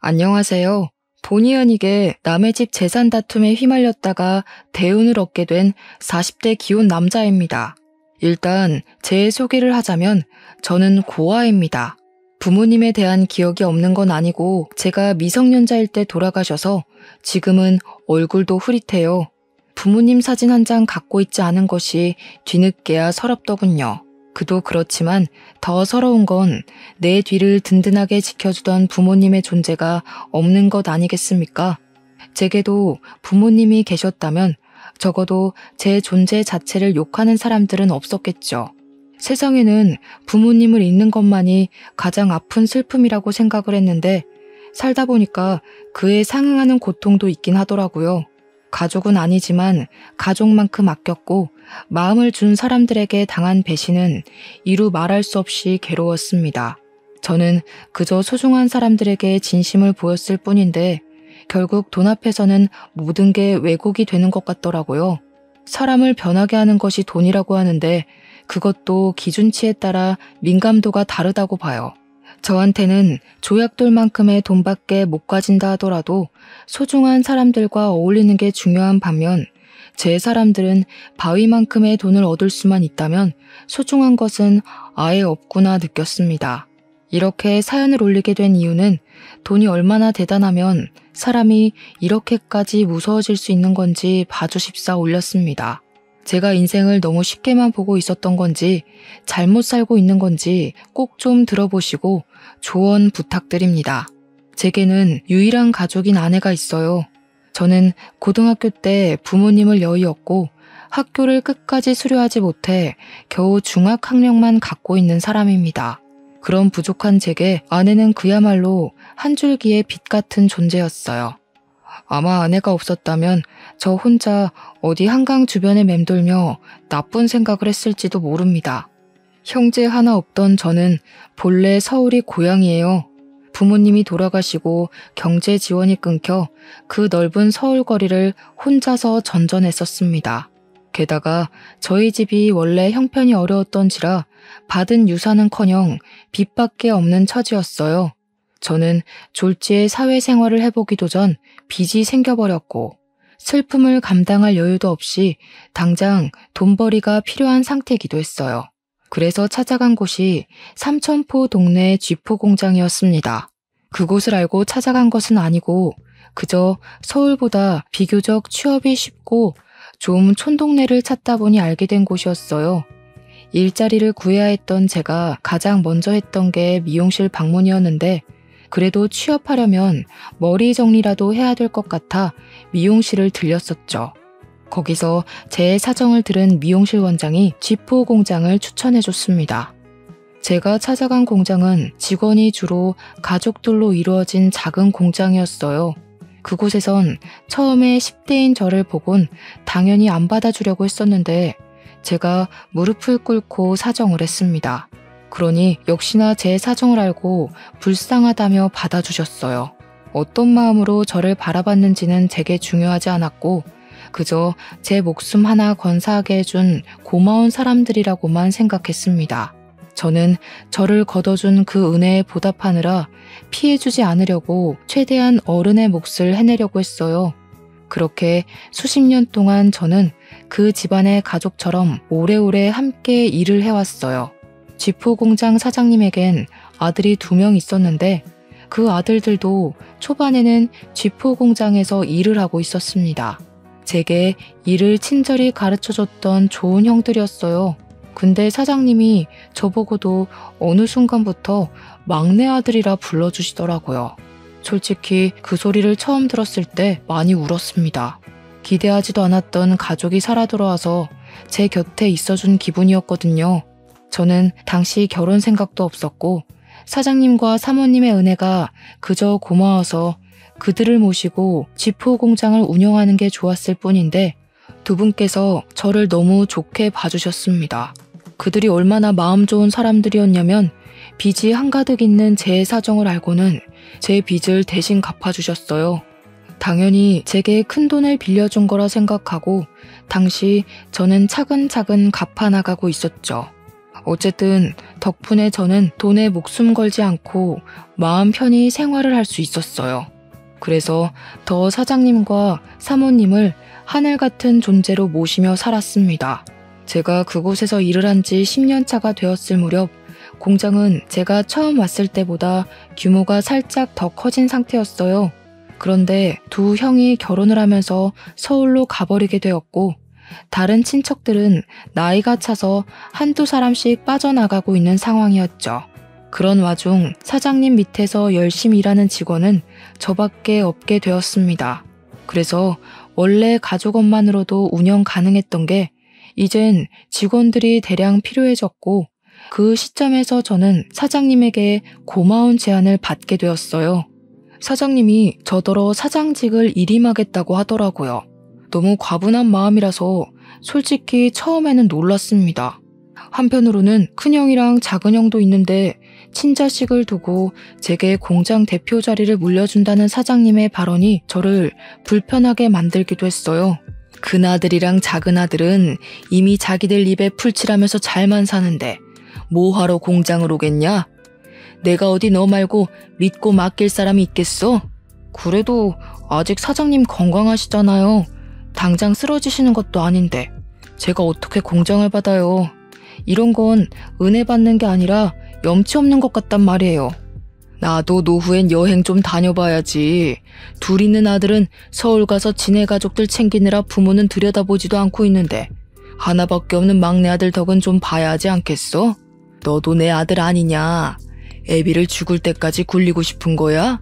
안녕하세요. 본의 아니게 남의 집 재산 다툼에 휘말렸다가 대운을 얻게 된 40대 기혼 남자입니다. 일단 제 소개를 하자면 저는 고아입니다. 부모님에 대한 기억이 없는 건 아니고 제가 미성년자일 때 돌아가셔서 지금은 얼굴도 흐릿해요. 부모님 사진 한 장 갖고 있지 않은 것이 뒤늦게야 서럽더군요. 그도 그렇지만 더 서러운 건 내 뒤를 든든하게 지켜주던 부모님의 존재가 없는 것 아니겠습니까? 제게도 부모님이 계셨다면 적어도 제 존재 자체를 욕하는 사람들은 없었겠죠. 세상에는 부모님을 잃는 것만이 가장 아픈 슬픔이라고 생각을 했는데 살다 보니까 그에 상응하는 고통도 있긴 하더라고요. 가족은 아니지만 가족만큼 아꼈고 마음을 준 사람들에게 당한 배신은 이루 말할 수 없이 괴로웠습니다. 저는 그저 소중한 사람들에게 진심을 보였을 뿐인데 결국 돈 앞에서는 모든 게 왜곡이 되는 것 같더라고요. 사람을 변하게 하는 것이 돈이라고 하는데 그것도 기준치에 따라 민감도가 다르다고 봐요. 저한테는 조약돌만큼의 돈밖에 못 가진다 하더라도 소중한 사람들과 어울리는 게 중요한 반면 제 사람들은 바위만큼의 돈을 얻을 수만 있다면 소중한 것은 아예 없구나 느꼈습니다. 이렇게 사연을 올리게 된 이유는 돈이 얼마나 대단하면 사람이 이렇게까지 무서워질 수 있는 건지 봐주십사 올렸습니다. 제가 인생을 너무 쉽게만 보고 있었던 건지 잘못 살고 있는 건지 꼭 좀 들어보시고 조언 부탁드립니다. 제게는 유일한 가족인 아내가 있어요. 저는 고등학교 때 부모님을 여의었고 학교를 끝까지 수료하지 못해 겨우 중학학력만 갖고 있는 사람입니다. 그런 부족한 제게 아내는 그야말로 한 줄기의 빛 같은 존재였어요. 아마 아내가 없었다면 저 혼자 어디 한강 주변에 맴돌며 나쁜 생각을 했을지도 모릅니다. 형제 하나 없던 저는 본래 서울이 고향이에요. 부모님이 돌아가시고 경제 지원이 끊겨 그 넓은 서울 거리를 혼자서 전전했었습니다. 게다가 저희 집이 원래 형편이 어려웠던지라 받은 유산은커녕 빚밖에 없는 처지였어요. 저는 졸지에 사회생활을 해보기도 전 빚이 생겨버렸고 슬픔을 감당할 여유도 없이 당장 돈벌이가 필요한 상태이기도 했어요. 그래서 찾아간 곳이 삼천포 동네 쥐포 공장이었습니다. 그곳을 알고 찾아간 것은 아니고 그저 서울보다 비교적 취업이 쉽고 좀 촌동네를 찾다 보니 알게 된 곳이었어요. 일자리를 구해야 했던 제가 가장 먼저 했던 게 미용실 방문이었는데 그래도 취업하려면 머리 정리라도 해야 될 것 같아 미용실을 들렸었죠. 거기서 제 사정을 들은 미용실 원장이 쥐포 공장을 추천해줬습니다. 제가 찾아간 공장은 직원이 주로 가족들로 이루어진 작은 공장이었어요. 그곳에선 처음에 10대인 저를 보곤 당연히 안 받아주려고 했었는데 제가 무릎을 꿇고 사정을 했습니다. 그러니 역시나 제 사정을 알고 불쌍하다며 받아주셨어요. 어떤 마음으로 저를 바라봤는지는 제게 중요하지 않았고 그저 제 목숨 하나 건사하게 해준 고마운 사람들이라고만 생각했습니다. 저는 저를 걷어준 그 은혜에 보답하느라 피해주지 않으려고 최대한 어른의 몫을 해내려고 했어요. 그렇게 수십 년 동안 저는 그 집안의 가족처럼 오래오래 함께 일을 해왔어요. 쥐포 공장 사장님에겐 아들이 2명 있었는데 그 아들들도 초반에는 쥐포 공장에서 일을 하고 있었습니다. 제게 일을 친절히 가르쳐줬던 좋은 형들이었어요. 근데 사장님이 저보고도 어느 순간부터 막내 아들이라 불러주시더라고요. 솔직히 그 소리를 처음 들었을 때 많이 울었습니다. 기대하지도 않았던 가족이 살아 돌아와서 제 곁에 있어준 기분이었거든요. 저는 당시 결혼 생각도 없었고 사장님과 사모님의 은혜가 그저 고마워서 그들을 모시고 쥐포 공장을 운영하는 게 좋았을 뿐인데 두 분께서 저를 너무 좋게 봐주셨습니다. 그들이 얼마나 마음 좋은 사람들이었냐면 빚이 한가득 있는 제 사정을 알고는 제 빚을 대신 갚아주셨어요. 당연히 제게 큰돈을 빌려준 거라 생각하고 당시 저는 차근차근 갚아나가고 있었죠. 어쨌든 덕분에 저는 돈에 목숨 걸지 않고 마음 편히 생활을 할 수 있었어요. 그래서 더 사장님과 사모님을 하늘 같은 존재로 모시며 살았습니다. 제가 그곳에서 일을 한 지 10년 차가 되었을 무렵 공장은 제가 처음 왔을 때보다 규모가 살짝 더 커진 상태였어요. 그런데 두 형이 결혼을 하면서 서울로 가버리게 되었고 다른 친척들은 나이가 차서 한두 사람씩 빠져나가고 있는 상황이었죠. 그런 와중 사장님 밑에서 열심히 일하는 직원은 저밖에 없게 되었습니다. 그래서 원래 가족원만으로도 운영 가능했던 게 이젠 직원들이 대량 필요해졌고 그 시점에서 저는 사장님에게 고마운 제안을 받게 되었어요. 사장님이 저더러 사장직을 일임하겠다고 하더라고요. 너무 과분한 마음이라서 솔직히 처음에는 놀랐습니다. 한편으로는 큰형이랑 작은형도 있는데 친자식을 두고 제게 공장 대표 자리를 물려준다는 사장님의 발언이 저를 불편하게 만들기도 했어요. 큰아들이랑 작은아들은 이미 자기들 입에 풀칠하면서 잘만 사는데 뭐하러 공장을 오겠냐? 내가 어디 너 말고 믿고 맡길 사람이 있겠어? 그래도 아직 사장님 건강하시잖아요. 당장 쓰러지시는 것도 아닌데 제가 어떻게 공장을 받아요. 이런 건 은혜 받는 게 아니라 염치 없는 것 같단 말이에요. 나도 노후엔 여행 좀 다녀봐야지. 둘 있는 아들은 서울 가서 지네 가족들 챙기느라 부모는 들여다보지도 않고 있는데 하나밖에 없는 막내 아들 덕은 좀 봐야 하지 않겠어? 너도 내 아들 아니냐? 애비를 죽을 때까지 굴리고 싶은 거야?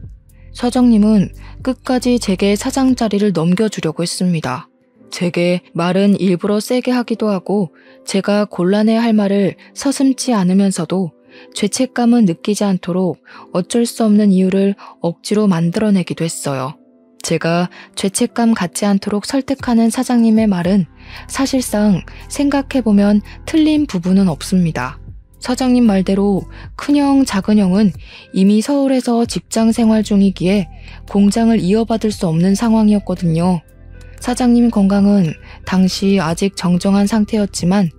사장님은 끝까지 제게 사장 자리를 넘겨주려고 했습니다. 제게 말은 일부러 세게 하기도 하고 제가 곤란해 할 말을 서슴지 않으면서도 죄책감은 느끼지 않도록 어쩔 수 없는 이유를 억지로 만들어내기도 했어요. 제가 죄책감 갖지 않도록 설득하는 사장님의 말은 사실상 생각해보면 틀린 부분은 없습니다. 사장님 말대로 큰형, 작은형은 이미 서울에서 직장 생활 중이기에 공장을 이어받을 수 없는 상황이었거든요. 사장님 건강은 당시 아직 정정한 상태였지만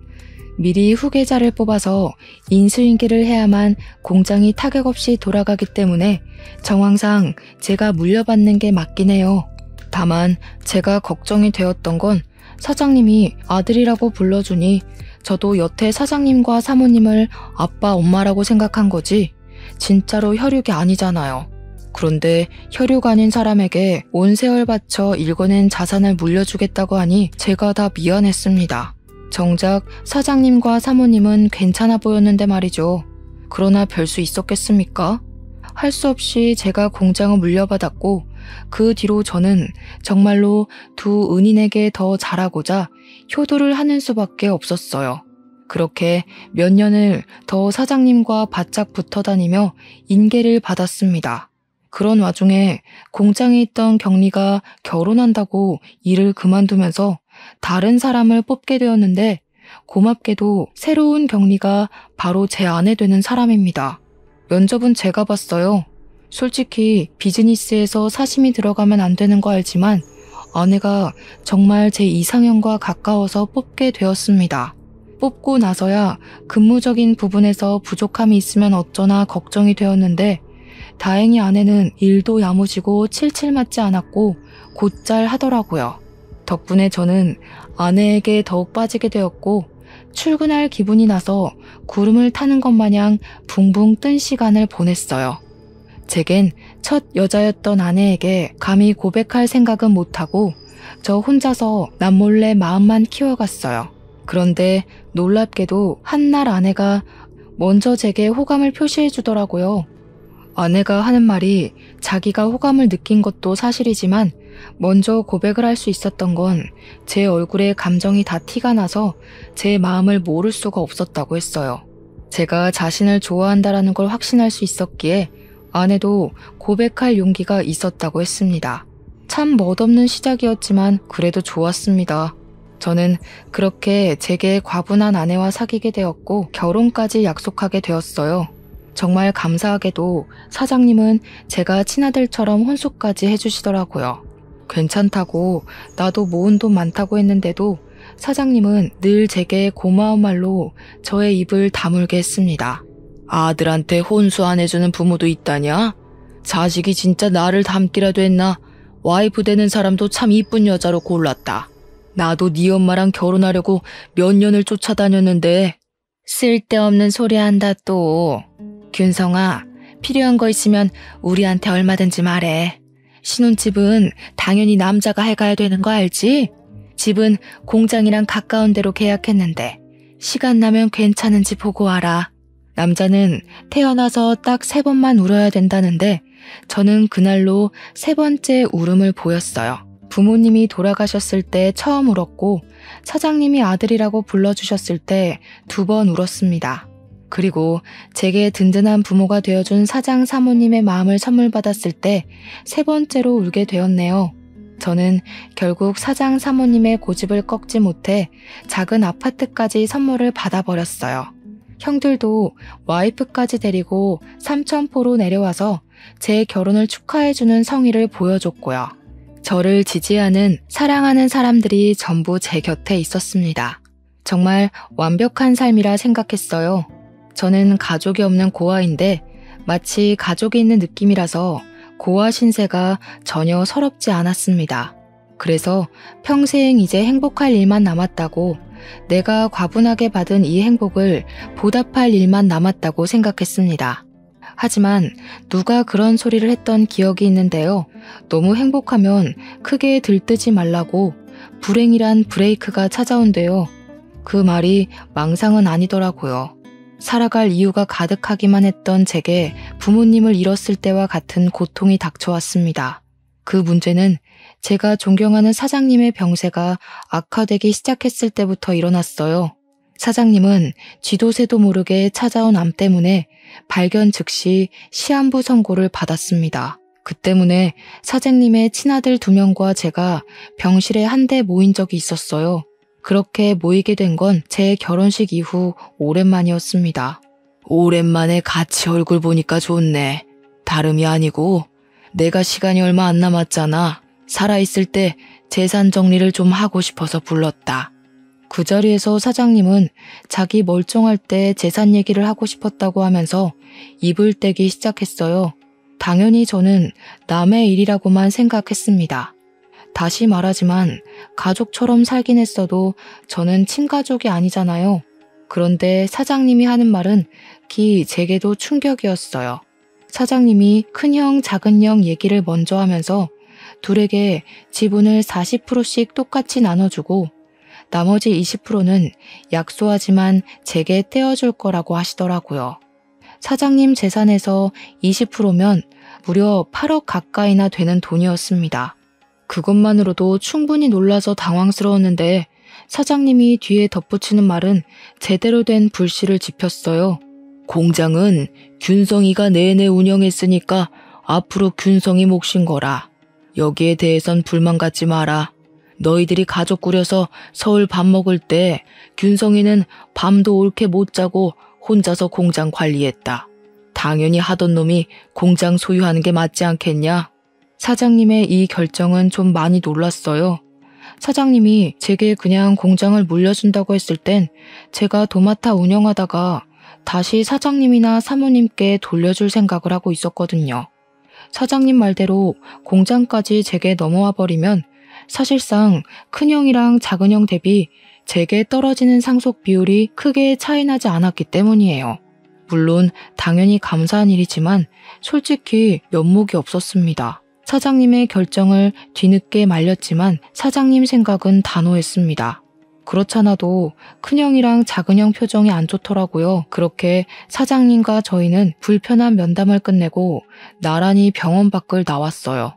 미리 후계자를 뽑아서 인수인계를 해야만 공장이 타격 없이 돌아가기 때문에 정황상 제가 물려받는 게 맞긴 해요. 다만 제가 걱정이 되었던 건 사장님이 아들이라고 불러주니 저도 여태 사장님과 사모님을 아빠, 엄마라고 생각한 거지 진짜로 혈육이 아니잖아요. 그런데 혈육 아닌 사람에게 온 세월 바쳐 일궈낸 자산을 물려주겠다고 하니 제가 다 미안했습니다. 정작 사장님과 사모님은 괜찮아 보였는데 말이죠. 그러나 별 수 있었겠습니까? 할 수 없이 제가 공장을 물려받았고 그 뒤로 저는 정말로 두 은인에게 더 잘하고자 효도를 하는 수밖에 없었어요. 그렇게 몇 년을 더 사장님과 바짝 붙어 다니며 인계를 받았습니다. 그런 와중에 공장에 있던 경리가 결혼한다고 일을 그만두면서 다른 사람을 뽑게 되었는데 고맙게도 새로운 경리가 바로 제 아내 되는 사람입니다. 면접은 제가 봤어요. 솔직히 비즈니스에서 사심이 들어가면 안 되는 거 알지만 아내가 정말 제 이상형과 가까워서 뽑게 되었습니다. 뽑고 나서야 근무적인 부분에서 부족함이 있으면 어쩌나 걱정이 되었는데 다행히 아내는 일도 야무지고 칠칠 맞지 않았고 곧잘 하더라고요. 덕분에 저는 아내에게 더욱 빠지게 되었고 출근할 기분이 나서 구름을 타는 것 마냥 붕붕 뜬 시간을 보냈어요. 제겐 첫 여자였던 아내에게 감히 고백할 생각은 못하고 저 혼자서 남몰래 마음만 키워갔어요. 그런데 놀랍게도 한날 아내가 먼저 제게 호감을 표시해 주더라고요. 아내가 하는 말이 자기가 호감을 느낀 것도 사실이지만 먼저 고백을 할 수 있었던 건 제 얼굴에 감정이 다 티가 나서 제 마음을 모를 수가 없었다고 했어요. 제가 자신을 좋아한다라는 걸 확신할 수 있었기에 아내도 고백할 용기가 있었다고 했습니다. 참 멋없는 시작이었지만 그래도 좋았습니다. 저는 그렇게 제게 과분한 아내와 사귀게 되었고 결혼까지 약속하게 되었어요. 정말 감사하게도 사장님은 제가 친아들처럼 혼수까지 해주시더라고요. 괜찮다고 나도 모은 돈 많다고 했는데도 사장님은 늘 제게 고마운 말로 저의 입을 다물게 했습니다. 아들한테 혼수 안 해주는 부모도 있다냐? 자식이 진짜 나를 닮기라도 했나? 와이프 되는 사람도 참 이쁜 여자로 골랐다. 나도 네 엄마랑 결혼하려고 몇 년을 쫓아다녔는데. 쓸데없는 소리 한다 또. 균성아, 필요한 거 있으면 우리한테 얼마든지 말해. 신혼집은 당연히 남자가 해가야 되는 거 알지? 집은 공장이랑 가까운 데로 계약했는데 시간 나면 괜찮은지 보고 와라. 남자는 태어나서 딱 3번만 울어야 된다는데 저는 그날로 3번째 울음을 보였어요. 부모님이 돌아가셨을 때 처음 울었고 사장님이 아들이라고 불러주셨을 때 2번 울었습니다. 그리고 제게 든든한 부모가 되어준 사장 사모님의 마음을 선물 받았을 때 3번째로 울게 되었네요. 저는 결국 사장 사모님의 고집을 꺾지 못해 작은 아파트까지 선물을 받아버렸어요. 형들도 와이프까지 데리고 삼천포로 내려와서 제 결혼을 축하해주는 성의를 보여줬고요. 저를 지지하는, 사랑하는 사람들이 전부 제 곁에 있었습니다. 정말 완벽한 삶이라 생각했어요. 저는 가족이 없는 고아인데 마치 가족이 있는 느낌이라서 고아 신세가 전혀 서럽지 않았습니다. 그래서 평생 이제 행복할 일만 남았다고, 내가 과분하게 받은 이 행복을 보답할 일만 남았다고 생각했습니다. 하지만 누가 그런 소리를 했던 기억이 있는데요. 너무 행복하면 크게 들뜨지 말라고 불행이란 브레이크가 찾아온대요. 그 말이 망상은 아니더라고요. 살아갈 이유가 가득하기만 했던 제게 부모님을 잃었을 때와 같은 고통이 닥쳐왔습니다. 그 문제는 제가 존경하는 사장님의 병세가 악화되기 시작했을 때부터 일어났어요. 사장님은 쥐도 새도 모르게 찾아온 암 때문에 발견 즉시 시한부 선고를 받았습니다. 그 때문에 사장님의 친아들 2명과 제가 병실에 한데 모인 적이 있었어요. 그렇게 모이게 된 건 제 결혼식 이후 오랜만이었습니다. 오랜만에 같이 얼굴 보니까 좋네. 다름이 아니고 내가 시간이 얼마 안 남았잖아. 살아있을 때 재산 정리를 좀 하고 싶어서 불렀다. 그 자리에서 사장님은 자기 멀쩡할 때 재산 얘기를 하고 싶었다고 하면서 입을 떼기 시작했어요. 당연히 저는 남의 일이라고만 생각했습니다. 다시 말하지만 가족처럼 살긴 했어도 저는 친가족이 아니잖아요. 그런데 사장님이 하는 말은 제게도 충격이었어요. 사장님이 큰형, 작은형 얘기를 먼저 하면서 둘에게 지분을 40%씩 똑같이 나눠주고 나머지 20%는 약소하지만 제게 떼어줄 거라고 하시더라고요. 사장님 재산에서 20%면 무려 8억 가까이나 되는 돈이었습니다. 그것만으로도 충분히 놀라서 당황스러웠는데 사장님이 뒤에 덧붙이는 말은 제대로 된 불씨를 지폈어요. 공장은 균성이가 내내 운영했으니까 앞으로 균성이 몫인 거라. 여기에 대해선 불만 갖지 마라. 너희들이 가족 꾸려서 서울 밥 먹을 때 균성이는 밤도 옳게 못 자고 혼자서 공장 관리했다. 당연히 하던 놈이 공장 소유하는 게 맞지 않겠냐? 사장님의 이 결정은 좀 많이 놀랐어요. 사장님이 제게 그냥 공장을 물려준다고 했을 땐 제가 도맡아 운영하다가 다시 사장님이나 사모님께 돌려줄 생각을 하고 있었거든요. 사장님 말대로 공장까지 제게 넘어와 버리면 사실상 큰형이랑 작은형 대비 제게 떨어지는 상속 비율이 크게 차이나지 않았기 때문이에요. 물론 당연히 감사한 일이지만 솔직히 면목이 없었습니다. 사장님의 결정을 뒤늦게 말렸지만 사장님 생각은 단호했습니다. 그렇잖아도 큰형이랑 작은형 표정이 안 좋더라고요. 그렇게 사장님과 저희는 불편한 면담을 끝내고 나란히 병원 밖을 나왔어요.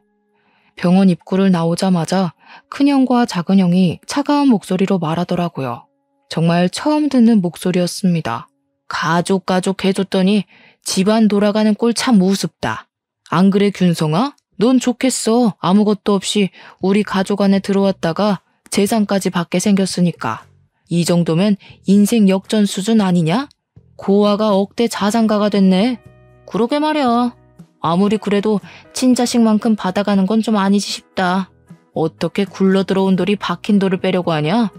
병원 입구를 나오자마자 큰형과 작은형이 차가운 목소리로 말하더라고요. 정말 처음 듣는 목소리였습니다. 가족 해줬더니 집안 돌아가는 꼴 참 우습다. 안 그래 균성아? 넌 좋겠어. 아무것도 없이 우리 가족 안에 들어왔다가 재산까지 받게 생겼으니까. 이 정도면 인생 역전 수준 아니냐? 고아가 억대 자산가가 됐네. 그러게 말이야. 아무리 그래도 친자식만큼 받아가는 건 좀 아니지 싶다. 어떻게 굴러들어온 돌이 박힌 돌을 빼려고 하냐?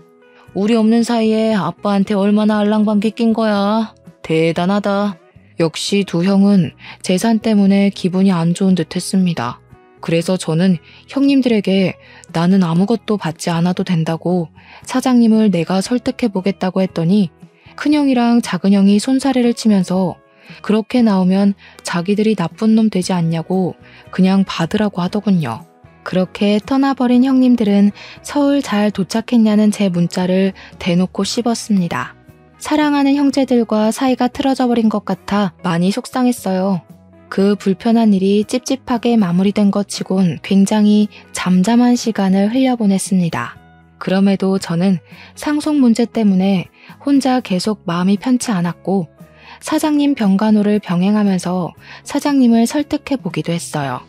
우리 없는 사이에 아빠한테 얼마나 알랑방귀 낀 거야. 대단하다. 역시 두 형은 재산 때문에 기분이 안 좋은 듯 했습니다. 그래서 저는 형님들에게 나는 아무것도 받지 않아도 된다고 사장님을 내가 설득해 보겠다고 했더니 큰형이랑 작은형이 손사래를 치면서 그렇게 나오면 자기들이 나쁜 놈 되지 않냐고 그냥 받으라고 하더군요. 그렇게 떠나버린 형님들은 서울 잘 도착했냐는 제 문자를 대놓고 씹었습니다. 사랑하는 형제들과 사이가 틀어져 버린 것 같아 많이 속상했어요. 그 불편한 일이 찝찝하게 마무리된 것 치곤 굉장히 잠잠한 시간을 흘려보냈습니다. 그럼에도 저는 상속 문제 때문에 혼자 계속 마음이 편치 않았고 사장님 병간호를 병행하면서 사장님을 설득해 보기도 했어요.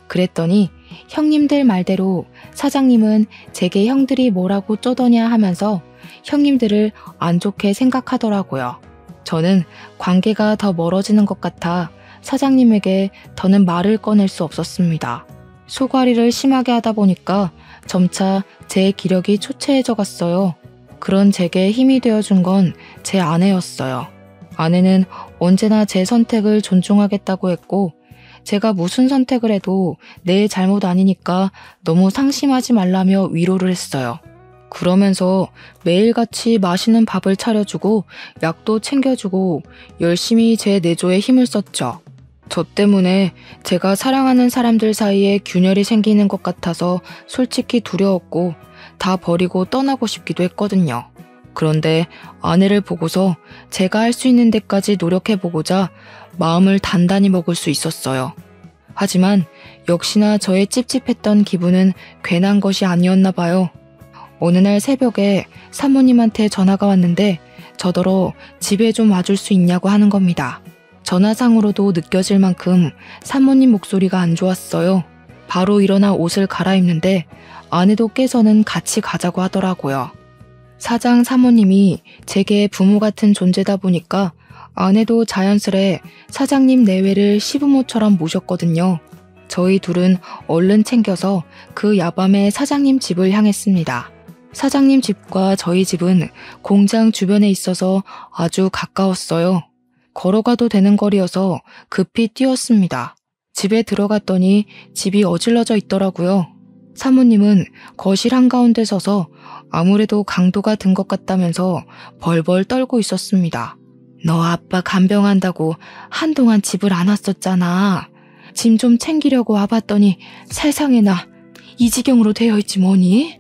그랬더니 형님들 말대로 사장님은 제게 형들이 뭐라고 쪼더냐 하면서 형님들을 안 좋게 생각하더라고요. 저는 관계가 더 멀어지는 것 같아 사장님에게 더는 말을 꺼낼 수 없었습니다. 소가리를 심하게 하다 보니까 점차 제 기력이 초췌해져 갔어요. 그런 제게 힘이 되어준 건 제 아내였어요. 아내는 언제나 제 선택을 존중하겠다고 했고 제가 무슨 선택을 해도 내 잘못 아니니까 너무 상심하지 말라며 위로를 했어요. 그러면서 매일같이 맛있는 밥을 차려주고 약도 챙겨주고 열심히 제 내조에 힘을 썼죠. 저 때문에 제가 사랑하는 사람들 사이에 균열이 생기는 것 같아서 솔직히 두려웠고 다 버리고 떠나고 싶기도 했거든요. 그런데 아내를 보고서 제가 할 수 있는 데까지 노력해보고자 마음을 단단히 먹을 수 있었어요. 하지만 역시나 저의 찝찝했던 기분은 괜한 것이 아니었나 봐요. 어느 날 새벽에 사모님한테 전화가 왔는데 저더러 집에 좀 와줄 수 있냐고 하는 겁니다. 전화상으로도 느껴질 만큼 사모님 목소리가 안 좋았어요. 바로 일어나 옷을 갈아입는데 아내도 깨서는 같이 가자고 하더라고요. 사장 사모님이 제게 부모 같은 존재다 보니까 아내도 자연스레 사장님 내외를 시부모처럼 모셨거든요. 저희 둘은 얼른 챙겨서 그 야밤에 사장님 집을 향했습니다. 사장님 집과 저희 집은 공장 주변에 있어서 아주 가까웠어요. 걸어가도 되는 거리여서 급히 뛰었습니다. 집에 들어갔더니 집이 어질러져 있더라고요. 사모님은 거실 한가운데 서서 아무래도 강도가 든 것 같다면서 벌벌 떨고 있었습니다. 너 아빠 간병한다고 한동안 집을 안 왔었잖아. 짐 좀 챙기려고 와봤더니 세상에나 이 지경으로 되어 있지 뭐니?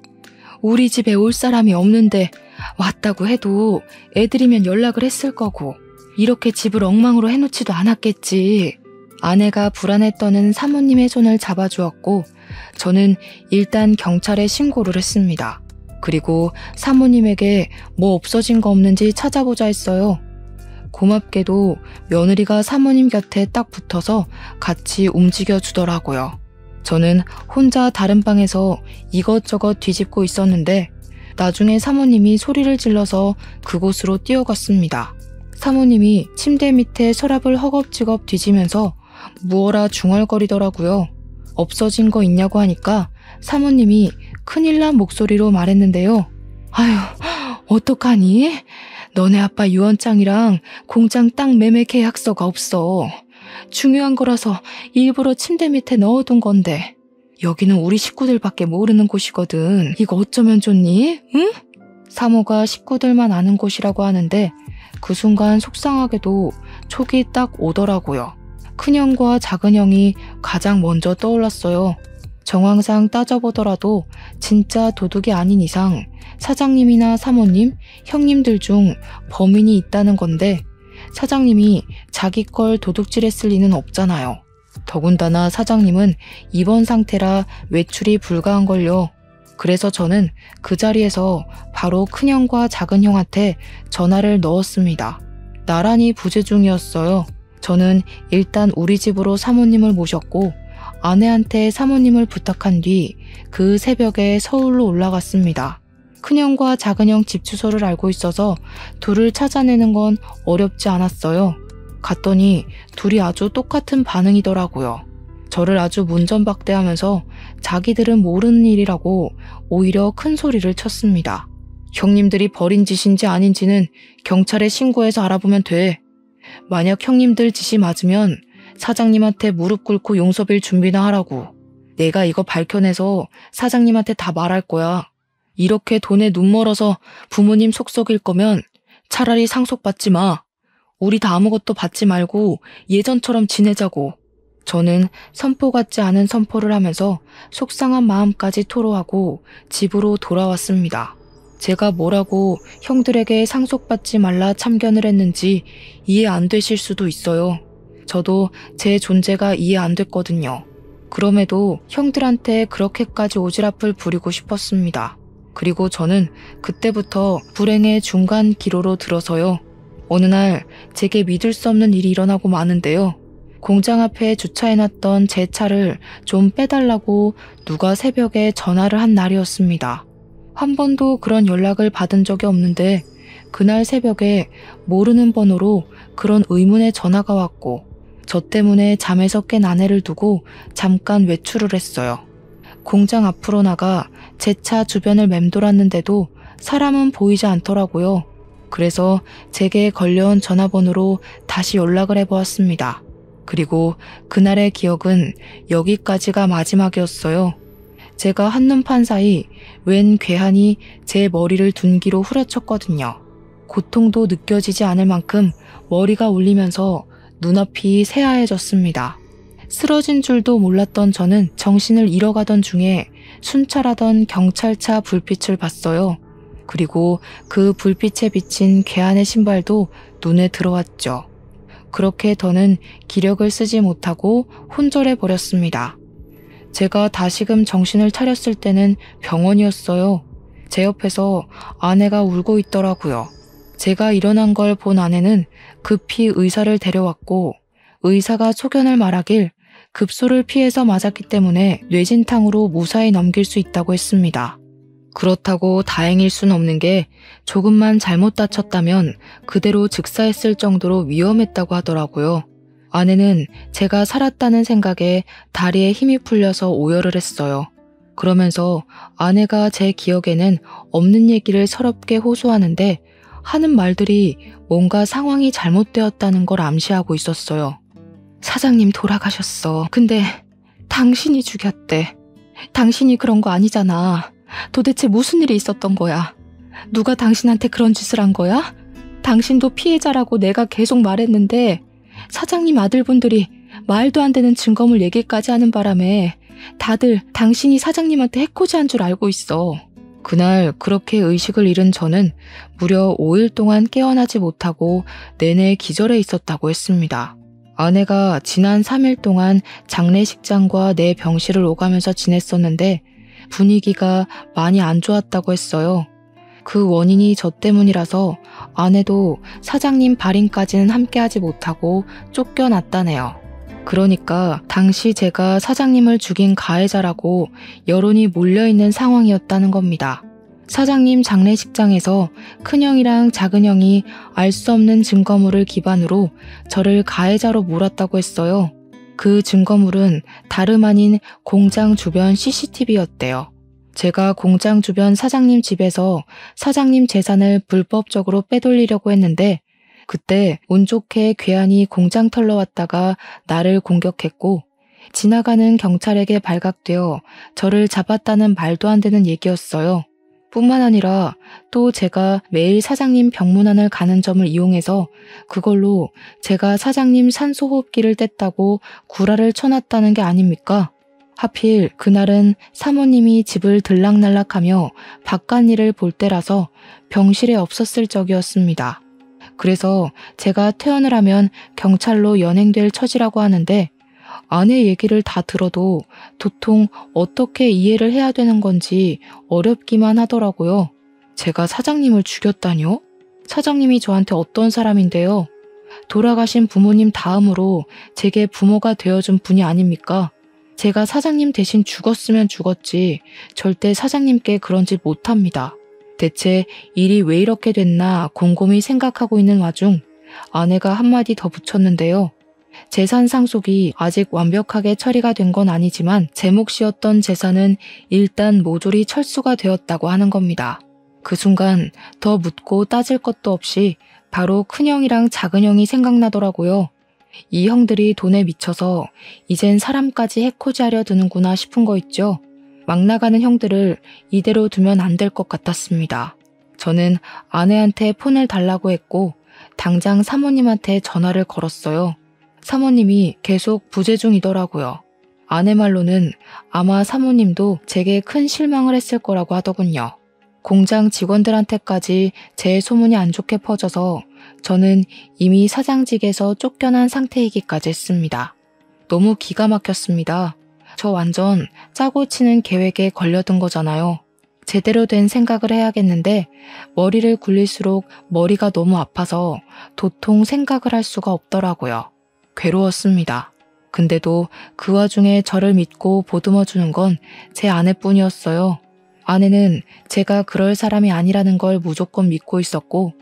우리 집에 올 사람이 없는데 왔다고 해도 애들이면 연락을 했을 거고 이렇게 집을 엉망으로 해놓지도 않았겠지. 아내가 불안해 떠는 사모님의 손을 잡아주었고 저는 일단 경찰에 신고를 했습니다. 그리고 사모님에게 뭐 없어진 거 없는지 찾아보자 했어요. 고맙게도 며느리가 사모님 곁에 딱 붙어서 같이 움직여 주더라고요. 저는 혼자 다른 방에서 이것저것 뒤집고 있었는데 나중에 사모님이 소리를 질러서 그곳으로 뛰어갔습니다. 사모님이 침대 밑에 서랍을 허겁지겁 뒤지면서 무어라 중얼거리더라고요. 없어진 거 있냐고 하니까 사모님이 큰일 난 목소리로 말했는데요. 아휴, 어떡하니? 너네 아빠 유언장이랑 공장 땅 매매 계약서가 없어. 중요한 거라서 일부러 침대 밑에 넣어둔 건데 여기는 우리 식구들밖에 모르는 곳이거든. 이거 어쩌면 좋니? 응? 사모가 식구들만 아는 곳이라고 하는데 그 순간 속상하게도 촉이 딱 오더라고요. 큰형과 작은형이 가장 먼저 떠올랐어요. 정황상 따져보더라도 진짜 도둑이 아닌 이상 사장님이나 사모님, 형님들 중 범인이 있다는 건데 사장님이 자기 걸 도둑질했을 리는 없잖아요. 더군다나 사장님은 입원 상태라 외출이 불가한걸요. 그래서 저는 그 자리에서 바로 큰형과 작은형한테 전화를 넣었습니다. 나란히 부재 중이었어요. 저는 일단 우리 집으로 사모님을 모셨고 아내한테 사모님을 부탁한 뒤 그 새벽에 서울로 올라갔습니다. 큰형과 작은형 집 주소를 알고 있어서 둘을 찾아내는 건 어렵지 않았어요. 갔더니 둘이 아주 똑같은 반응이더라고요. 저를 아주 문전박대하면서 자기들은 모르는 일이라고 오히려 큰 소리를 쳤습니다. 형님들이 벌인 짓인지 아닌지는 경찰에 신고해서 알아보면 돼. 만약 형님들 짓이 맞으면 사장님한테 무릎 꿇고 용서 빌 준비나 하라고. 내가 이거 밝혀내서 사장님한테 다 말할 거야. 이렇게 돈에 눈 멀어서 부모님 속 썩일 거면 차라리 상속받지 마. 우리 다 아무것도 받지 말고 예전처럼 지내자고. 저는 선포 같지 않은 선포를 하면서 속상한 마음까지 토로하고 집으로 돌아왔습니다. 제가 뭐라고 형들에게 상속받지 말라 참견을 했는지 이해 안 되실 수도 있어요. 저도 제 존재가 이해 안 됐거든요. 그럼에도 형들한테 그렇게까지 오지랖을 부리고 싶었습니다. 그리고 저는 그때부터 불행의 중간 기로로 들어서요. 어느 날 제게 믿을 수 없는 일이 일어나고 마는데요. 공장 앞에 주차해놨던 제 차를 좀 빼달라고 누가 새벽에 전화를 한 날이었습니다. 한 번도 그런 연락을 받은 적이 없는데 그날 새벽에 모르는 번호로 그런 의문의 전화가 왔고 저 때문에 잠에서 깬 아내를 두고 잠깐 외출을 했어요. 공장 앞으로 나가 제 차 주변을 맴돌았는데도 사람은 보이지 않더라고요. 그래서 제게 걸려온 전화번호로 다시 연락을 해보았습니다. 그리고 그날의 기억은 여기까지가 마지막이었어요. 제가 한눈판 사이 웬 괴한이 제 머리를 둔기로 후려쳤거든요. 고통도 느껴지지 않을 만큼 머리가 울리면서 눈앞이 새하얘졌습니다. 쓰러진 줄도 몰랐던 저는 정신을 잃어가던 중에 순찰하던 경찰차 불빛을 봤어요. 그리고 그 불빛에 비친 괴한의 신발도 눈에 들어왔죠. 그렇게 더는 기력을 쓰지 못하고 혼절해 버렸습니다. 제가 다시금 정신을 차렸을 때는 병원이었어요. 제 옆에서 아내가 울고 있더라고요. 제가 일어난 걸 본 아내는 급히 의사를 데려왔고 의사가 소견을 말하길 급소를 피해서 맞았기 때문에 뇌진탕으로 무사히 넘길 수 있다고 했습니다. 그렇다고 다행일 순 없는 게 조금만 잘못 다쳤다면 그대로 즉사했을 정도로 위험했다고 하더라고요. 아내는 제가 살았다는 생각에 다리에 힘이 풀려서 오열을 했어요. 그러면서 아내가 제 기억에는 없는 얘기를 서럽게 호소하는데 하는 말들이 뭔가 상황이 잘못되었다는 걸 암시하고 있었어요. 사장님 돌아가셨어. 근데 당신이 죽였대. 당신이 그런 거 아니잖아. 도대체 무슨 일이 있었던 거야? 누가 당신한테 그런 짓을 한 거야? 당신도 피해자라고 내가 계속 말했는데 사장님 아들분들이 말도 안 되는 증거물 얘기까지 하는 바람에 다들 당신이 사장님한테 해코지한 줄 알고 있어. 그날 그렇게 의식을 잃은 저는 무려 5일 동안 깨어나지 못하고 내내 기절해 있었다고 했습니다. 아내가 지난 3일 동안 장례식장과 내 병실을 오가면서 지냈었는데 분위기가 많이 안 좋았다고 했어요. 그 원인이 저 때문이라서 아내도 사장님 발인까지는 함께하지 못하고 쫓겨났다네요. 그러니까 당시 제가 사장님을 죽인 가해자라고 여론이 몰려있는 상황이었다는 겁니다. 사장님 장례식장에서 큰형이랑 작은형이 알 수 없는 증거물을 기반으로 저를 가해자로 몰았다고 했어요. 그 증거물은 다름 아닌 공장 주변 CCTV였대요. 제가 공장 주변 사장님 집에서 사장님 재산을 불법적으로 빼돌리려고 했는데 그때 운 좋게 괴한이 공장 털러 왔다가 나를 공격했고 지나가는 경찰에게 발각되어 저를 잡았다는 말도 안 되는 얘기였어요. 뿐만 아니라 또 제가 매일 사장님 병문안을 가는 점을 이용해서 그걸로 제가 사장님 산소호흡기를 뗐다고 구라를 쳐놨다는 게 아닙니까? 하필 그날은 사모님이 집을 들락날락하며 바깥일을 볼 때라서 병실에 없었을 적이었습니다. 그래서 제가 퇴원을 하면 경찰로 연행될 처지라고 하는데 아내 얘기를 다 들어도 도통 어떻게 이해를 해야 되는 건지 어렵기만 하더라고요. 제가 사장님을 죽였다뇨? 사장님이 저한테 어떤 사람인데요? 돌아가신 부모님 다음으로 제게 부모가 되어준 분이 아닙니까? 제가 사장님 대신 죽었으면 죽었지 절대 사장님께 그런 짓 못합니다. 대체 일이 왜 이렇게 됐나 곰곰이 생각하고 있는 와중 아내가 한마디 더 붙였는데요. 재산 상속이 아직 완벽하게 처리가 된 건 아니지만 제 몫이었던 재산은 일단 모조리 철수가 되었다고 하는 겁니다. 그 순간 더 묻고 따질 것도 없이 바로 큰형이랑 작은형이 생각나더라고요. 이 형들이 돈에 미쳐서 이젠 사람까지 해코지하려 드는구나 싶은 거 있죠. 막 나가는 형들을 이대로 두면 안 될 것 같았습니다. 저는 아내한테 폰을 달라고 했고 당장 사모님한테 전화를 걸었어요. 사모님이 계속 부재 중이더라고요. 아내 말로는 아마 사모님도 제게 큰 실망을 했을 거라고 하더군요. 공장 직원들한테까지 제 소문이 안 좋게 퍼져서 저는 이미 사장직에서 쫓겨난 상태이기까지 했습니다. 너무 기가 막혔습니다. 저 완전 짜고 치는 계획에 걸려든 거잖아요. 제대로 된 생각을 해야겠는데 머리를 굴릴수록 머리가 너무 아파서 도통 생각을 할 수가 없더라고요. 괴로웠습니다. 근데도 그 와중에 저를 믿고 보듬어주는 건 제 아내뿐이었어요. 아내는 제가 그럴 사람이 아니라는 걸 무조건 믿고 있었고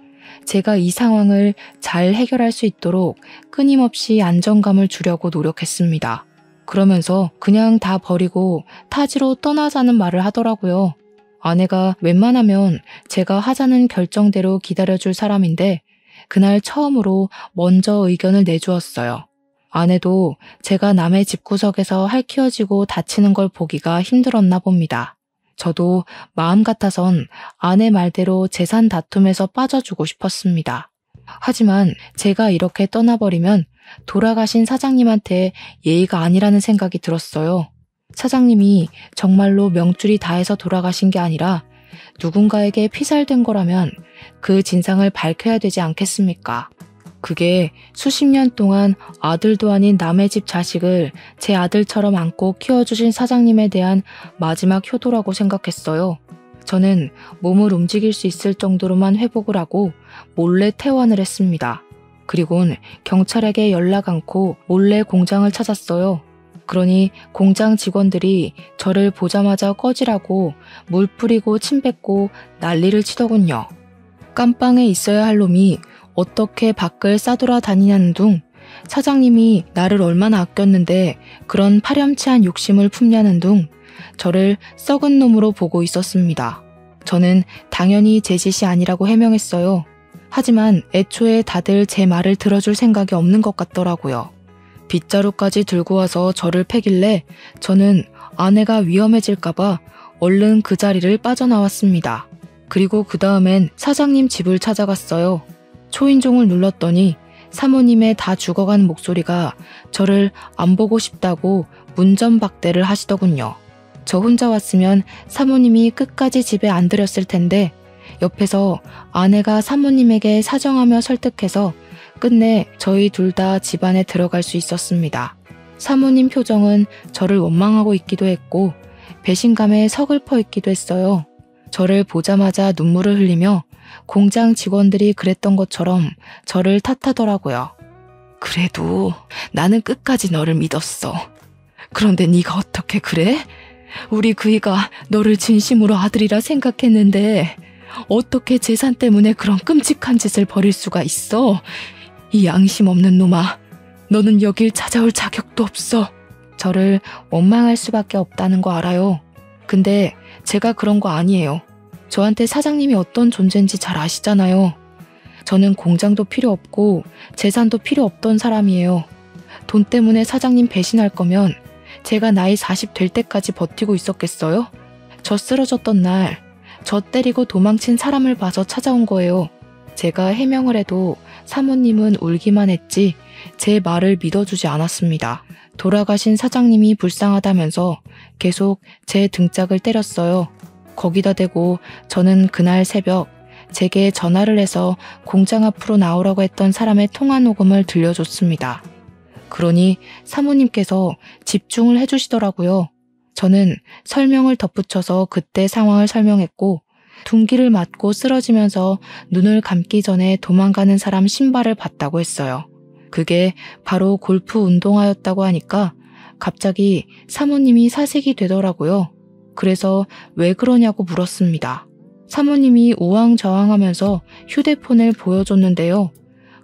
제가 이 상황을 잘 해결할 수 있도록 끊임없이 안정감을 주려고 노력했습니다. 그러면서 그냥 다 버리고 타지로 떠나자는 말을 하더라고요. 아내가 웬만하면 제가 하자는 결정대로 기다려줄 사람인데 그날 처음으로 먼저 의견을 내주었어요. 아내도 제가 남의 집구석에서 할퀴어지고 다치는 걸 보기가 힘들었나 봅니다. 저도 마음 같아선 아내 말대로 재산 다툼에서 빠져주고 싶었습니다. 하지만 제가 이렇게 떠나버리면 돌아가신 사장님한테 예의가 아니라는 생각이 들었어요. 사장님이 정말로 명줄이 다해서 돌아가신 게 아니라 누군가에게 피살된 거라면 그 진상을 밝혀야 되지 않겠습니까? 그게 수십 년 동안 아들도 아닌 남의 집 자식을 제 아들처럼 안고 키워주신 사장님에 대한 마지막 효도라고 생각했어요. 저는 몸을 움직일 수 있을 정도로만 회복을 하고 몰래 퇴원을 했습니다. 그리곤 경찰에게 연락 않고 몰래 공장을 찾았어요. 그러니 공장 직원들이 저를 보자마자 꺼지라고 물 뿌리고 침 뱉고 난리를 치더군요. 깜빵에 있어야 할 놈이 어떻게 밖을 싸돌아다니냐는 둥, 사장님이 나를 얼마나 아꼈는데 그런 파렴치한 욕심을 품냐는 둥 저를 썩은 놈으로 보고 있었습니다. 저는 당연히 제 짓이 아니라고 해명했어요. 하지만 애초에 다들 제 말을 들어줄 생각이 없는 것 같더라고요. 빗자루까지 들고 와서 저를 패길래 저는 아내가 위험해질까봐 얼른 그 자리를 빠져나왔습니다. 그리고 그 다음엔 사장님 집을 찾아갔어요. 초인종을 눌렀더니 사모님의 다 죽어간 목소리가 저를 안 보고 싶다고 문전박대를 하시더군요. 저 혼자 왔으면 사모님이 끝까지 집에 안 들였을 텐데 옆에서 아내가 사모님에게 사정하며 설득해서 끝내 저희 둘 다 집안에 들어갈 수 있었습니다. 사모님 표정은 저를 원망하고 있기도 했고 배신감에 서글퍼 있기도 했어요. 저를 보자마자 눈물을 흘리며 공장 직원들이 그랬던 것처럼 저를 탓하더라고요. 그래도 나는 끝까지 너를 믿었어. 그런데 네가 어떻게 그래? 우리 그이가 너를 진심으로 아들이라 생각했는데 어떻게 재산 때문에 그런 끔찍한 짓을 벌일 수가 있어? 이 양심 없는 놈아, 너는 여길 찾아올 자격도 없어. 저를 원망할 수밖에 없다는 거 알아요. 근데 제가 그런 거 아니에요. 저한테 사장님이 어떤 존재인지 잘 아시잖아요. 저는 공장도 필요 없고 재산도 필요 없던 사람이에요. 돈 때문에 사장님 배신할 거면 제가 나이 40 될 때까지 버티고 있었겠어요? 저 쓰러졌던 날, 저 때리고 도망친 사람을 봐서 찾아온 거예요. 제가 해명을 해도 사모님은 울기만 했지 제 말을 믿어주지 않았습니다. 돌아가신 사장님이 불쌍하다면서 계속 제 등짝을 때렸어요. 거기다 대고 저는 그날 새벽 제게 전화를 해서 공장 앞으로 나오라고 했던 사람의 통화 녹음을 들려줬습니다. 그러니 사모님께서 집중을 해주시더라고요. 저는 설명을 덧붙여서 그때 상황을 설명했고 둔기를 맞고 쓰러지면서 눈을 감기 전에 도망가는 사람 신발을 봤다고 했어요. 그게 바로 골프 운동화였다고 하니까 갑자기 사모님이 사색이 되더라고요. 그래서 왜 그러냐고 물었습니다. 사모님이 우왕좌왕하면서 휴대폰을 보여줬는데요.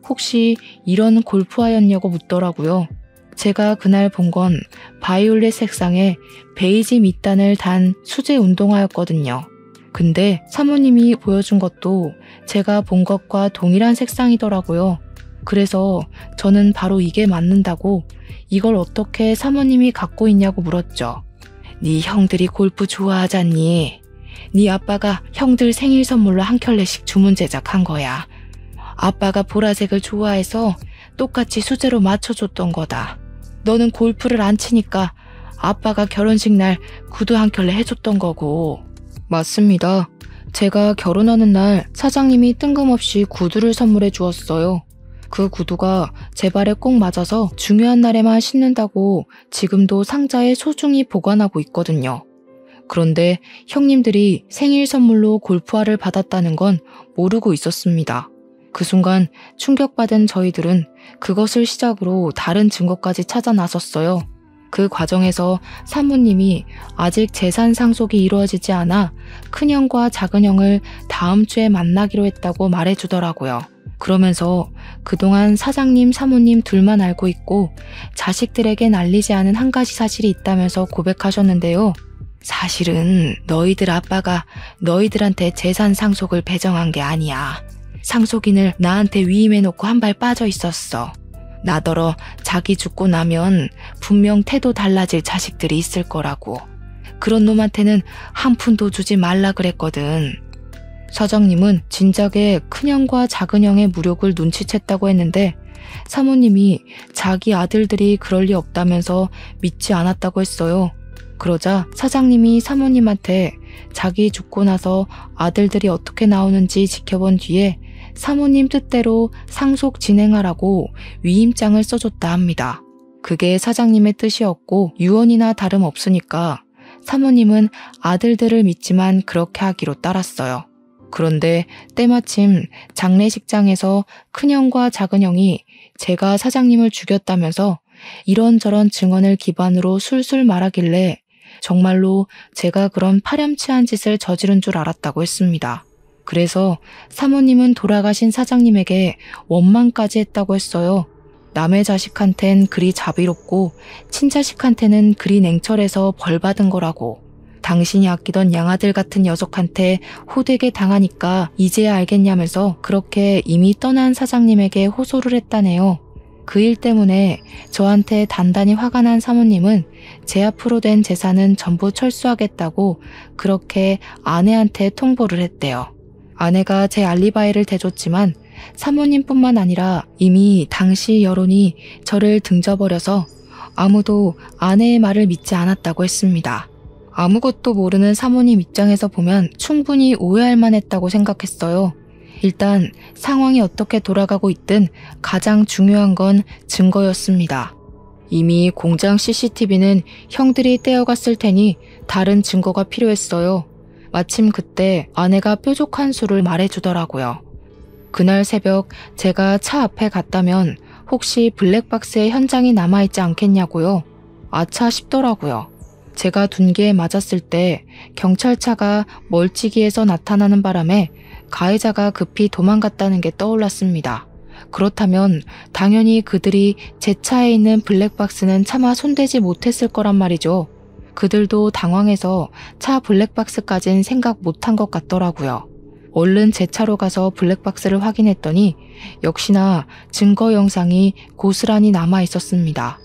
혹시 이런 골프화였냐고 묻더라고요. 제가 그날 본 건 바이올렛 색상의 베이지 밑단을 단 수제 운동화였거든요. 근데 사모님이 보여준 것도 제가 본 것과 동일한 색상이더라고요. 그래서 저는 바로 이게 맞는다고 이걸 어떻게 사모님이 갖고 있냐고 물었죠. 네 형들이 골프 좋아하잖니. 네 아빠가 형들 생일 선물로 한 켤레씩 주문 제작한 거야. 아빠가 보라색을 좋아해서 똑같이 수제로 맞춰줬던 거다. 너는 골프를 안 치니까 아빠가 결혼식 날 구두 한 켤레 해줬던 거고. 맞습니다. 제가 결혼하는 날 사장님이 뜬금없이 구두를 선물해 주었어요. 그 구두가 제 발에 꼭 맞아서 중요한 날에만 신는다고 지금도 상자에 소중히 보관하고 있거든요. 그런데 형님들이 생일 선물로 골프화를 받았다는 건 모르고 있었습니다. 그 순간 충격받은 저희들은 그것을 시작으로 다른 증거까지 찾아 나섰어요. 그 과정에서 사모님이 아직 재산 상속이 이루어지지 않아 큰형과 작은형을 다음 주에 만나기로 했다고 말해주더라고요. 그러면서 그동안 사장님, 사모님 둘만 알고 있고 자식들에겐 알리지 않은 한 가지 사실이 있다면서 고백하셨는데요. 사실은 너희들 아빠가 너희들한테 재산 상속을 배정한 게 아니야. 상속인을 나한테 위임해놓고 한 발 빠져 있었어. 나더러 자기 죽고 나면 분명 태도 달라질 자식들이 있을 거라고. 그런 놈한테는 한 푼도 주지 말라 그랬거든. 사장님은 진작에 큰형과 작은형의 무력을 눈치챘다고 했는데 사모님이 자기 아들들이 그럴 리 없다면서 믿지 않았다고 했어요. 그러자 사장님이 사모님한테 자기 죽고 나서 아들들이 어떻게 나오는지 지켜본 뒤에 사모님 뜻대로 상속 진행하라고 위임장을 써줬다 합니다. 그게 사장님의 뜻이었고 유언이나 다름없으니까 사모님은 아들들을 믿지만 그렇게 하기로 따랐어요. 그런데 때마침 장례식장에서 큰형과 작은형이 제가 사장님을 죽였다면서 이런저런 증언을 기반으로 술술 말하길래 정말로 제가 그런 파렴치한 짓을 저지른 줄 알았다고 했습니다. 그래서 사모님은 돌아가신 사장님에게 원망까지 했다고 했어요. 남의 자식한텐 그리 자비롭고 친자식한테는 그리 냉철해서 벌받은 거라고. 당신이 아끼던 양아들 같은 녀석한테 호되게 당하니까 이제야 알겠냐면서 그렇게 이미 떠난 사장님에게 호소를 했다네요. 그 일 때문에 저한테 단단히 화가 난 사모님은 제 앞으로 된 재산은 전부 철수하겠다고 그렇게 아내한테 통보를 했대요. 아내가 제 알리바이를 대줬지만 사모님뿐만 아니라 이미 당시 여론이 저를 등져버려서 아무도 아내의 말을 믿지 않았다고 했습니다. 아무것도 모르는 사모님 입장에서 보면 충분히 오해할 만했다고 생각했어요. 일단 상황이 어떻게 돌아가고 있든 가장 중요한 건 증거였습니다. 이미 공장 CCTV는 형들이 떼어갔을 테니 다른 증거가 필요했어요. 마침 그때 아내가 뾰족한 수를 말해주더라고요. 그날 새벽 제가 차 앞에 갔다면 혹시 블랙박스의 현장이 남아있지 않겠냐고요. 아차 싶더라고요. 제가 둔기에 맞았을 때 경찰차가 멀찍이에서 나타나는 바람에 가해자가 급히 도망갔다는 게 떠올랐습니다. 그렇다면 당연히 그들이 제 차에 있는 블랙박스는 차마 손대지 못했을 거란 말이죠. 그들도 당황해서 차 블랙박스까진 생각 못한 것 같더라고요. 얼른 제 차로 가서 블랙박스를 확인했더니 역시나 증거 영상이 고스란히 남아 있었습니다.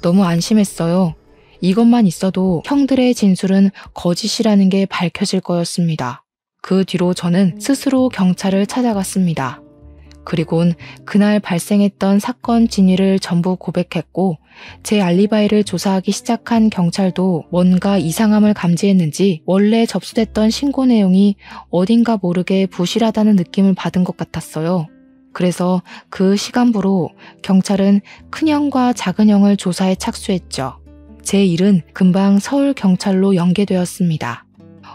너무 안심했어요. 이것만 있어도 형들의 진술은 거짓이라는 게 밝혀질 거였습니다. 그 뒤로 저는 스스로 경찰을 찾아갔습니다. 그리곤 그날 발생했던 사건 진위를 전부 고백했고 제 알리바이를 조사하기 시작한 경찰도 뭔가 이상함을 감지했는지 원래 접수됐던 신고 내용이 어딘가 모르게 부실하다는 느낌을 받은 것 같았어요. 그래서 그 시간부로 경찰은 큰형과 작은형을 조사에 착수했죠. 제 일은 금방 서울경찰로 연계되었습니다.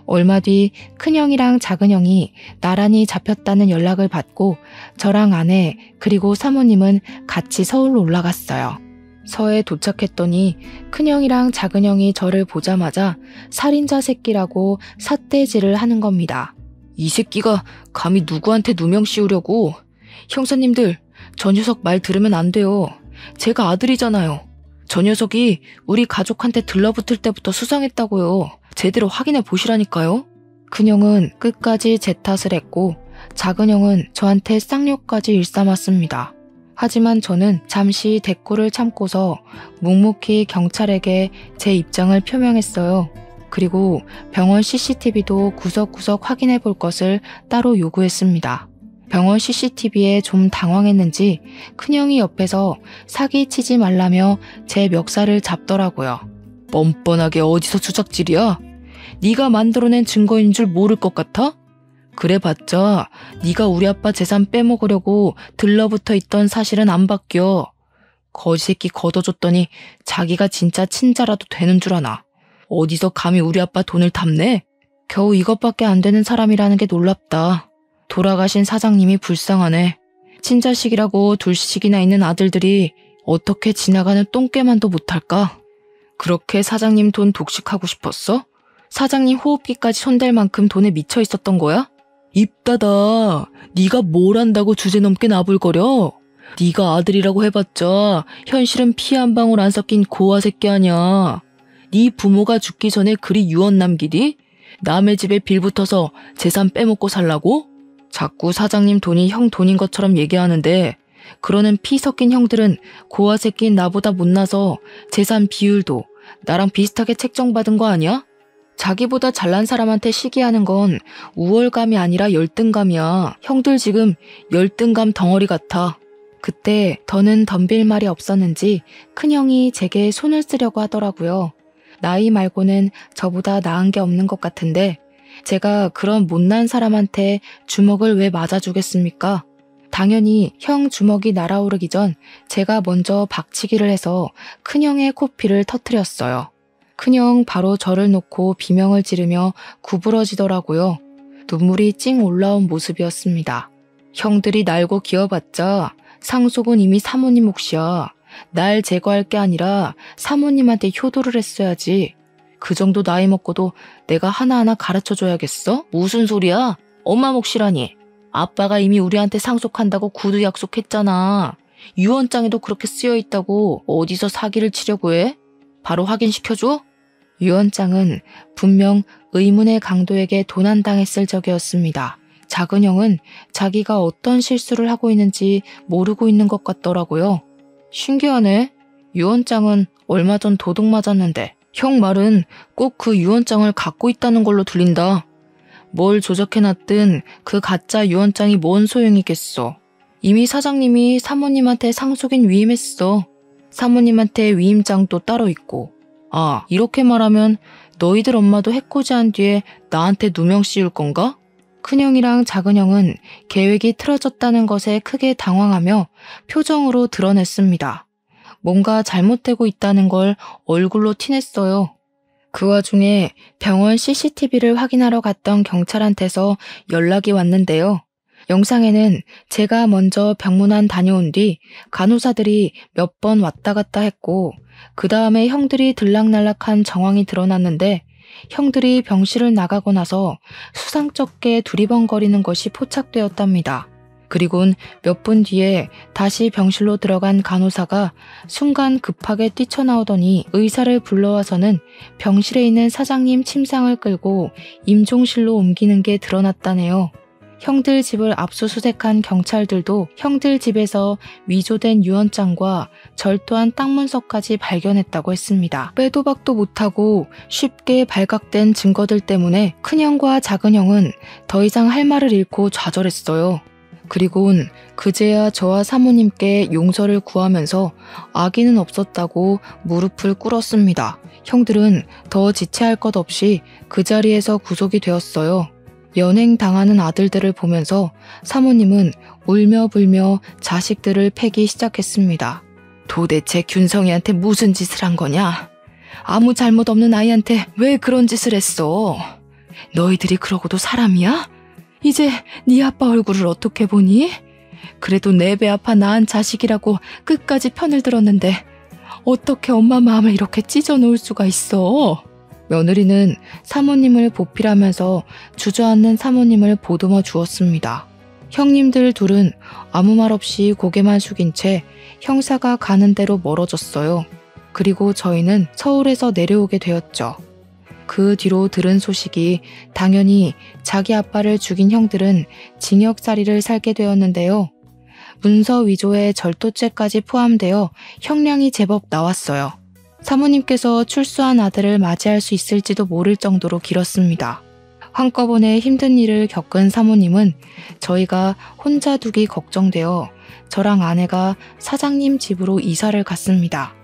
얼마 뒤 큰형이랑 작은형이 나란히 잡혔다는 연락을 받고 저랑 아내 그리고 사모님은 같이 서울로 올라갔어요. 서에 도착했더니 큰형이랑 작은형이 저를 보자마자 살인자 새끼라고 삿대질을 하는 겁니다. 이 새끼가 감히 누구한테 누명 씌우려고. 형사님들, 저 녀석 말 들으면 안 돼요. 제가 아들이잖아요. 저 녀석이 우리 가족한테 들러붙을 때부터 수상했다고요. 제대로 확인해 보시라니까요. 큰형은 끝까지 제 탓을 했고 작은형은 저한테 쌍욕까지 일삼았습니다. 하지만 저는 잠시 대꾸를 참고서 묵묵히 경찰에게 제 입장을 표명했어요. 그리고 병원 CCTV도 구석구석 확인해 볼 것을 따로 요구했습니다. 병원 CCTV에 좀 당황했는지 큰형이 옆에서 사기치지 말라며 제 멱살을 잡더라고요. 뻔뻔하게 어디서 주작질이야? 네가 만들어낸 증거인 줄 모를 것 같아? 그래봤자 네가 우리 아빠 재산 빼먹으려고 들러붙어 있던 사실은 안 바뀌어. 거지새끼 걷어줬더니 자기가 진짜 친자라도 되는 줄 아나. 어디서 감히 우리 아빠 돈을 탐내? 겨우 이것밖에 안 되는 사람이라는 게 놀랍다. 돌아가신 사장님이 불쌍하네. 친자식이라고 둘씩이나 있는 아들들이 어떻게 지나가는 똥개만도 못할까? 그렇게 사장님 돈 독식하고 싶었어? 사장님 호흡기까지 손댈 만큼 돈에 미쳐 있었던 거야? 입 닫아. 네가 뭘 안다고 주제넘게 나불거려? 네가 아들이라고 해봤자 현실은 피 한 방울 안 섞인 고아 새끼 아냐. 네 부모가 죽기 전에 그리 유언 남기디? 남의 집에 빌붙어서 재산 빼먹고 살라고? 자꾸 사장님 돈이 형 돈인 것처럼 얘기하는데 그러는 피 섞인 형들은 고아 새끼인 나보다 못나서 재산 비율도 나랑 비슷하게 책정받은 거 아니야? 자기보다 잘난 사람한테 시기하는 건 우월감이 아니라 열등감이야. 형들 지금 열등감 덩어리 같아. 그때 더는 덤빌 말이 없었는지 큰형이 제게 손을 쓰려고 하더라고요. 나이 말고는 저보다 나은 게 없는 것 같은데 제가 그런 못난 사람한테 주먹을 왜 맞아주겠습니까? 당연히 형 주먹이 날아오르기 전 제가 먼저 박치기를 해서 큰형의 코피를 터뜨렸어요. 큰형 바로 저를 놓고 비명을 지르며 구부러지더라고요. 눈물이 찡 올라온 모습이었습니다. 형들이 날고 기어봤자 상속은 이미 사모님 몫이야. 날 제거할 게 아니라 사모님한테 효도를 했어야지. 그 정도 나이 먹고도 내가 하나하나 가르쳐줘야겠어? 무슨 소리야? 엄마 몫이라니. 아빠가 이미 우리한테 상속한다고 구두 약속했잖아. 유언장에도 그렇게 쓰여있다고 어디서 사기를 치려고 해? 바로 확인시켜줘? 유언장은 분명 의문의 강도에게 도난당했을 적이었습니다. 작은형은 자기가 어떤 실수를 하고 있는지 모르고 있는 것 같더라고요. 신기하네. 유언장은 얼마 전 도둑 맞았는데 형 말은 꼭 그 유언장을 갖고 있다는 걸로 들린다. 뭘 조작해놨든 그 가짜 유언장이 뭔 소용이겠어. 이미 사장님이 사모님한테 상속인 위임했어. 사모님한테 위임장도 따로 있고. 아, 이렇게 말하면 너희들 엄마도 해코지한 뒤에 나한테 누명 씌울 건가? 큰형이랑 작은형은 계획이 틀어졌다는 것에 크게 당황하며 표정으로 드러냈습니다. 뭔가 잘못되고 있다는 걸 얼굴로 티냈어요. 그 와중에 병원 CCTV를 확인하러 갔던 경찰한테서 연락이 왔는데요. 영상에는 제가 먼저 병문안 다녀온 뒤 간호사들이 몇 번 왔다 갔다 했고 그 다음에 형들이 들락날락한 정황이 드러났는데 형들이 병실을 나가고 나서 수상쩍게 두리번거리는 것이 포착되었답니다. 그리곤 몇 분 뒤에 다시 병실로 들어간 간호사가 순간 급하게 뛰쳐나오더니 의사를 불러와서는 병실에 있는 사장님 침상을 끌고 임종실로 옮기는 게 드러났다네요. 형들 집을 압수수색한 경찰들도 형들 집에서 위조된 유언장과 절도한 땅 문서까지 발견했다고 했습니다. 빼도 박도 못하고 쉽게 발각된 증거들 때문에 큰형과 작은형은 더 이상 할 말을 잃고 좌절했어요. 그리곤 그제야 저와 사모님께 용서를 구하면서 악의는 없었다고 무릎을 꿇었습니다. 형들은 더 지체할 것 없이 그 자리에서 구속이 되었어요. 연행당하는 아들들을 보면서 사모님은 울며 불며 자식들을 패기 시작했습니다. 도대체 균성이한테 무슨 짓을 한 거냐? 아무 잘못 없는 아이한테 왜 그런 짓을 했어? 너희들이 그러고도 사람이야? 이제 네 아빠 얼굴을 어떻게 보니? 그래도 내 배 아파 낳은 자식이라고 끝까지 편을 들었는데 어떻게 엄마 마음을 이렇게 찢어놓을 수가 있어? 며느리는 사모님을 보필하면서 주저앉는 사모님을 보듬어 주었습니다. 형님들 둘은 아무 말 없이 고개만 숙인 채 형사가 가는 대로 멀어졌어요. 그리고 저희는 서울에서 내려오게 되었죠. 그 뒤로 들은 소식이 당연히 자기 아빠를 죽인 형들은 징역살이를 살게 되었는데요. 문서 위조에 절도죄까지 포함되어 형량이 제법 나왔어요. 사모님께서 출소한 아들을 맞이할 수 있을지도 모를 정도로 길었습니다. 한꺼번에 힘든 일을 겪은 사모님은 저희가 혼자 두기 걱정되어 저랑 아내가 사장님 집으로 이사를 갔습니다.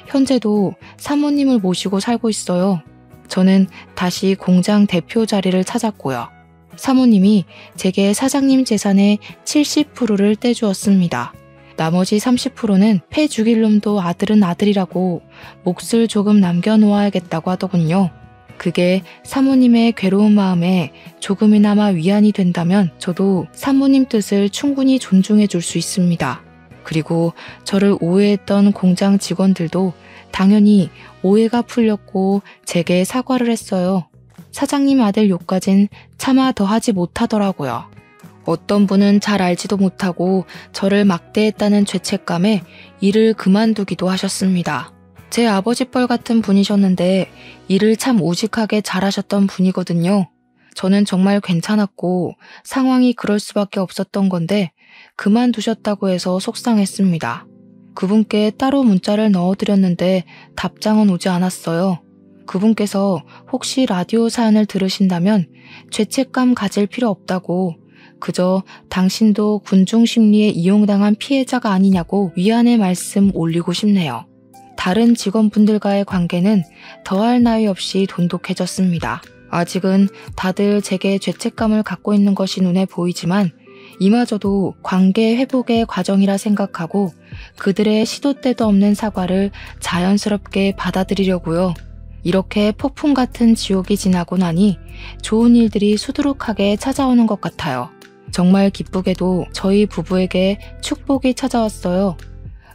현재도 사모님을 모시고 살고 있어요. 저는 다시 공장 대표 자리를 찾았고요. 사모님이 제게 사장님 재산의 70%를 떼주었습니다. 나머지 30%는 패 죽일 놈도 아들은 아들이라고 몫을 조금 남겨놓아야겠다고 하더군요. 그게 사모님의 괴로운 마음에 조금이나마 위안이 된다면 저도 사모님 뜻을 충분히 존중해 줄 수 있습니다. 그리고 저를 오해했던 공장 직원들도 당연히 오해가 풀렸고 제게 사과를 했어요. 사장님 아들 욕까진 차마 더 하지 못하더라고요. 어떤 분은 잘 알지도 못하고 저를 막대했다는 죄책감에 일을 그만두기도 하셨습니다. 제 아버지뻘 같은 분이셨는데 일을 참 우직하게 잘하셨던 분이거든요. 저는 정말 괜찮았고 상황이 그럴 수밖에 없었던 건데 그만두셨다고 해서 속상했습니다. 그분께 따로 문자를 넣어드렸는데 답장은 오지 않았어요. 그분께서 혹시 라디오 사연을 들으신다면 죄책감 가질 필요 없다고 그저 당신도 군중 심리에 이용당한 피해자가 아니냐고 위안의 말씀 올리고 싶네요. 다른 직원분들과의 관계는 더할 나위 없이 돈독해졌습니다. 아직은 다들 제게 죄책감을 갖고 있는 것이 눈에 보이지만 이마저도 관계 회복의 과정이라 생각하고 그들의 시도 때도 없는 사과를 자연스럽게 받아들이려고요. 이렇게 폭풍 같은 지옥이 지나고 나니 좋은 일들이 수두룩하게 찾아오는 것 같아요. 정말 기쁘게도 저희 부부에게 축복이 찾아왔어요.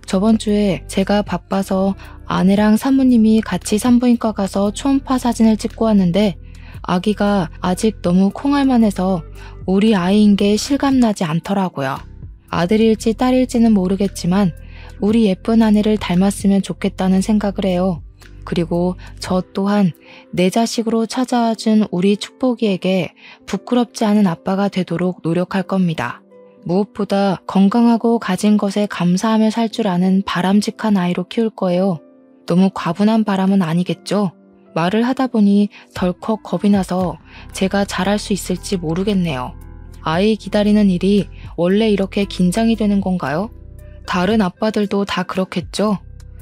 저번 주에 제가 바빠서 아내랑 사모님이 같이 산부인과 가서 초음파 사진을 찍고 왔는데 아기가 아직 너무 콩알만해서 우리 아이인 게 실감나지 않더라고요. 아들일지 딸일지는 모르겠지만 우리 예쁜 아내를 닮았으면 좋겠다는 생각을 해요. 그리고 저 또한 내 자식으로 찾아와준 우리 축복이에게 부끄럽지 않은 아빠가 되도록 노력할 겁니다. 무엇보다 건강하고 가진 것에 감사하며 살 줄 아는 바람직한 아이로 키울 거예요. 너무 과분한 바람은 아니겠죠? 말을 하다 보니 덜컥 겁이 나서 제가 잘할 수 있을지 모르겠네요. 아이 기다리는 일이 원래 이렇게 긴장이 되는 건가요? 다른 아빠들도 다 그렇겠죠?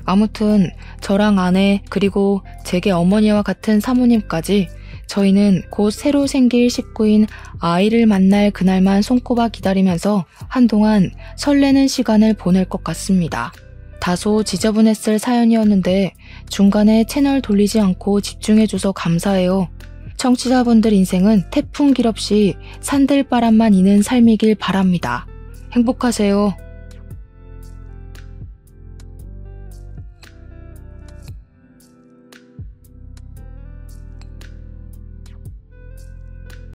아무튼 저랑 아내 그리고 제게 어머니와 같은 사모님까지 저희는 곧 새로 생길 식구인 아이를 만날 그날만 손꼽아 기다리면서 한동안 설레는 시간을 보낼 것 같습니다. 다소 지저분했을 사연이었는데 중간에 채널 돌리지 않고 집중해줘서 감사해요. 청취자분들 인생은 태풍 길 없이 산들바람만 이는 삶이길 바랍니다. 행복하세요.